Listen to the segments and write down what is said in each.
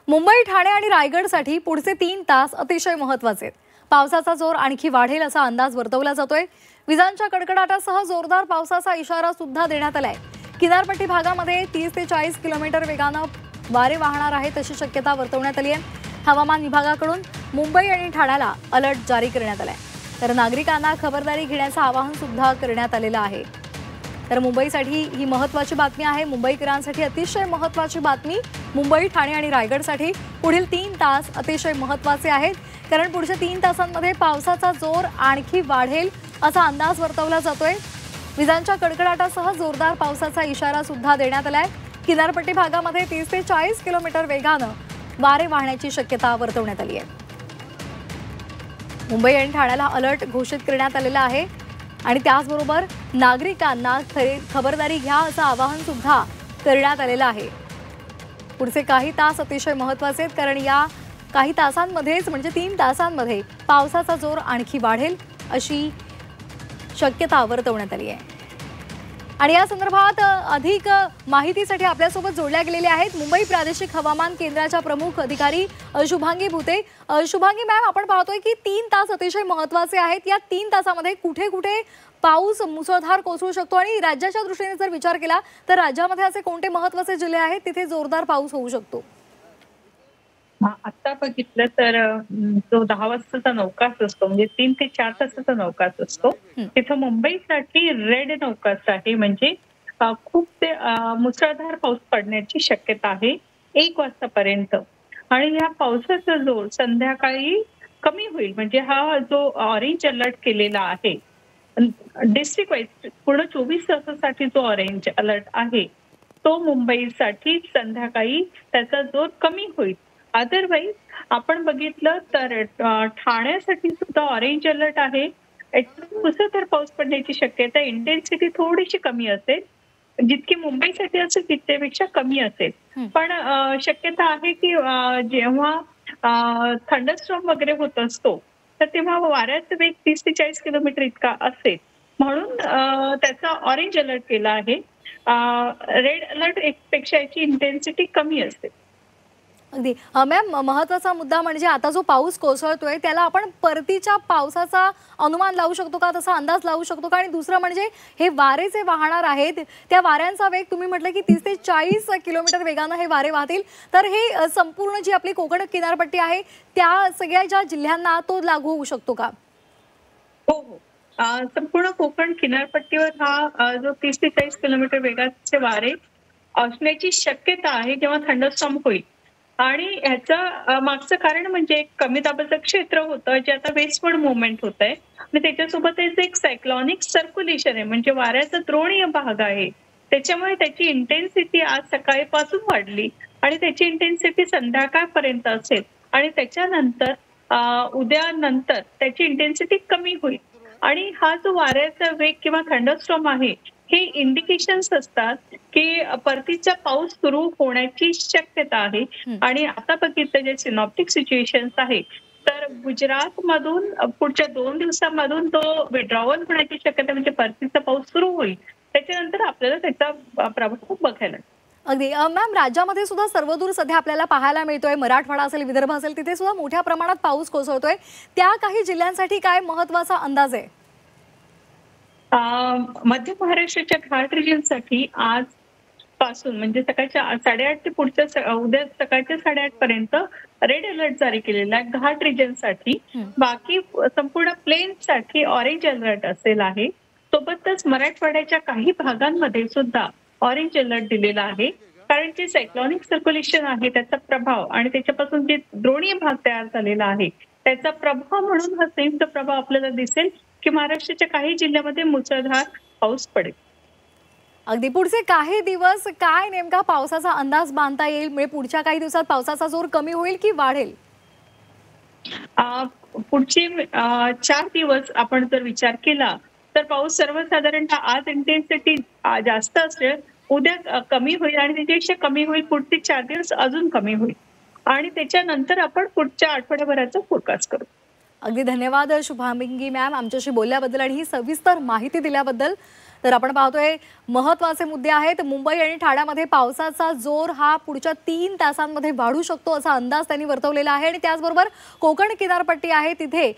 मुंबई, ठाणे आणि रायगडसाठी पुढचे 3 तास अतिशय महत्त्वाचे आहेत. पावसाचा जोर आणखी वाढेल असा अंदाज वर्तवला जातोय. विजांच्या कडकडाटासह जोरदार पावसाचा इशारा सुद्धा देण्यात आलाय. किनारपट्टी भागामध्ये 30 ते 40 किलोमीटर वेगानं वारे वाहणार आहेत अशी शक्यता वर्तवण्यात आली आहे. हवामान विभागाकडून मुंबई आणि ठाण्याला अलर्ट जारी करण्यात आलाय. तर नागरिकांना खबरदारी घेण्याचं आवाहन सुद्धा करण्यात आलेलं आहे. तर मुंबईसाठी ही महत्त्वाची बातमी आहे. मुंबईकरांसाठी अतिशय महत्त्वाची बातमी. मुंबई, ठाणे आणि रायगडसाठी पुढील 3 तास अतिशय महत्त्वाचे आहेत, कारण पुढच्या 3 तासांमध्ये पावसाचा जोर आणखी वाढेल असा अंदाज वर्तवला जातोय. विजांच्या कडकडाटासह जोरदार पावसाचा इशारा सुद्धा देण्यात आलाय. किनारपट्टी भागामध्ये 30 ते 40 किलोमीटर वेगानं वारे वाहण्याची शक्यता वर्तवण्यात आली आहे. मुंबई आणि ठाण्याला अलर्ट घोषित करण्यात आलेला आहे आणि त्याचबरोबर नागरिकांना खबरदारी घ्या असं आवाहन सुद्धा करण्यात आलेलं आहे. पुढचे काही तास अतिशय महत्त्वाचे आहेत, कारण या काही तासांमध्येच म्हणजे 3 तासांमध्ये पावसाचा जोर आणखी वाढेल अशी शक्यता वर्तवण्यात आली आहे. आणि या संदर्भात अधिक माहितीसाठी आपल्यासोबत जोडल्या गेलेल्या आहेत मुंबई प्रादेशिक हवामान केंद्राच्या प्रमुख अधिकारी शुभांगी भुते. शुभांगी मॅम, आपण पाहतोय की 3 तास अतिशय महत्त्वाचे आहेत. या 3 तासामध्ये कुठे कुठे पाऊस मुसळधार कोसळू शकतो आणि राज्याच्या दृष्टीने जर विचार केला तर राज्यामध्ये असे कोणते महत्त्वाचे जिल्हे आहेत तिथे जोरदार पाऊस होऊ शकतो? आता बघितलं तर जो 10 वाजताचा नौकास असतो, म्हणजे 3 ते 4 तासाचा नौकास असतो, तिथं मुंबईसाठी रेड नौकास आहे. म्हणजे खूप ते मुसळधार पाऊस पडण्याची शक्यता आहे 1 वाजतापर्यंत. आणि या पावसाचा जोर संध्याकाळी कमी होईल. म्हणजे हा जो ऑरेंज अलर्ट केलेला आहे डिस्ट्रिक्ट वाईज पूर्ण 24 तासासाठी जो ऑरेंज अलर्ट आहे तो मुंबईसाठी संध्याकाळी त्याचा जोर कमी होईल. अदरवाईज आपण बघितलं तर ठाण्यासाठी सुद्धा ऑरेंज अलर्ट आहे. मुसळधार पाऊस पडण्याची शक्यता, इंटेन्सिटी थोडीशी कमी असेल, जितकी मुंबईसाठी असेल तितक्यापेक्षा कमी असेल. पण शक्यता आहे की जेव्हा थंडरस्टॉर्म वगैरे होत असतो तर तेव्हा वाऱ्याचा वेग 30 ते 40 किलोमीटर इतका असेल, म्हणून त्याचा ऑरेंज अलर्ट केला आहे. रेड अलर्ट पेक्षा याची इंटेन्सिटी कमी असते. अगदी मॅम, महत्त्वाचा मुद्दा म्हणजे आता जो पाऊस कोसळतोय त्याला आपण परतीच्या पावसाचा अनुमान लावू शकतो का, तसा अंदाज लावू शकतो का? आणि दुसरं म्हणजे हे वारे जे वाहणार आहेत त्या वाऱ्यांचा वेग तुम्ही म्हटलं की 30 ते 40 किलोमीटर वेगानं हे वारे वाहतील, तर हे संपूर्ण जी आपली कोकण किनारपट्टी आहे त्या सगळ्या ज्या जिल्ह्यांना तो लागू होऊ शकतो का? हो हो, संपूर्ण कोकण किनारपट्टीवर हा जो 30 ते 40 किलोमीटर वेगाचे वारे असण्याची शक्यता आहे जेव्हा थंडरस्टॉर्म होईल. आणि ह्याचं मागचं कारण म्हणजे एक कमी दाबाचं क्षेत्र होतं जे आता वेस्टवर्ड मुवमेंट होत आहे आणि त्याच्यासोबतच एक सायक्लॉनिक सर्क्युलेशन आहे, म्हणजे वाऱ्याचा द्रोणीय भाग आहे. त्याच्यामुळे त्याची इंटेन्सिटी आज सकाळीपासून वाढली आणि त्याची इंटेन्सिटी संध्याकाळपर्यंत असेल आणि त्याच्यानंतर उद्या नंतर त्याची इंटेन्सिटी कमी होईल. आणि हा जो वाऱ्याचा वेग किंवा थंडरस्टॉर्म आहे हे इंडिकेशन्स असतात की परतीचा पाऊस सुरू होण्याची शक्यता आहे. आणि आता बघितलं जे सिनॉप्टिक सिच्युएशन्स आहे तर गुजरात मधून पुढच्या 2 दिवसांमधून तो विड्रॉवल होण्याची शक्यता, म्हणजे परतीचा पाऊस सुरू होईल. त्याच्यानंतर आपल्याला त्याचा प्रभाव बघायला. अगदी मॅम, राज्यामध्ये सुद्धा सर्वदूर सध्या आपल्याला पाहायला मिळतोय. मराठवाडा असेल, विदर्भ असेल, तिथे सुद्धा मोठ्या प्रमाणात पाऊस कोसळतोय. त्या काही जिल्ह्यांसाठी काय महत्त्वाचा अंदाज आहे? मध्य महाराष्ट्राच्या घाट रिजनसाठी आज पासून म्हणजे सकाळच्या 8:30 ते पुढच्या उद्या सकाळच्या 8:30 पर्यंत रेड अलर्ट जारी केलेला आहे घाट रिजनसाठी. बाकी संपूर्ण प्लेन साठी ऑरेंज अलर्ट असेल आहे. सोबतच मराठवाड्याच्या काही भागांमध्ये सुद्धा ऑरेंज अलर्ट दिलेला आहे, कारण जे सायक्लॉनिक सर्क्युलेशन आहे त्याचा प्रभाव आणि त्याच्यापासून जे द्रोणीय भाग तयार झालेला आहे त्याचा प्रभाव म्हणून हा संयुक्त प्रभाव आपल्याला दिसेल की महाराष्ट्राच्या काही जिल्ह्यामध्ये मुसळधार पाऊस पडेल. अगदी पुढचे काही दिवस काय नेमका पावसाचा अंदाज बांधता येईल? म्हणजे पुढच्या काही दिवसात पावसाचा जोर कमी होईल की वाढेल? पुढचे 4 दिवस आपण जर विचार केला तर पाऊस सर्वसाधारणतः आज इंटेन्सिटी जास्त असेल, उद्या कमी होईल आणि त्याच्यापेक्षा कमी होईल. पुढचे 4 दिवस अजून कमी होईल आणि त्याच्यानंतर आपण पुढच्या आठवड्याभराचा फोरकास्ट करू. अगदी धन्यवाद शुभांगी मॅम, आमच्याशी बोलल्याबद्दल आणि ही सविस्तर माहिती दिल्याबद्दल. तर आपण पाहतोय महत्त्वाचे मुद्दे आहेत. मुंबई आणि ठाण्यामध्ये पावसाचा जोर हा पुढच्या 3 तासांमध्ये वाढू शकतो असा अंदाज त्यांनी वर्तवलेला आहे आणि त्याचबरोबर कोकण किनारपट्टी आहे तिथे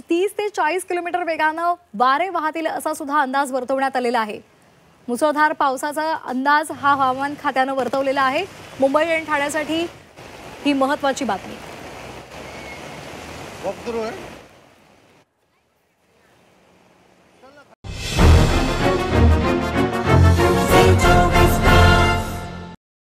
30 ते 40 किलोमीटर वेगानं वारे वाहतील असा सुद्धा अंदाज वर्तवण्यात आलेला आहे. मुसळधार पावसाचा अंदाज हा हवामान खात्यानं वर्तवलेला आहे. मुंबई आणि ठाण्यासाठी ही महत्त्वाची बातमी.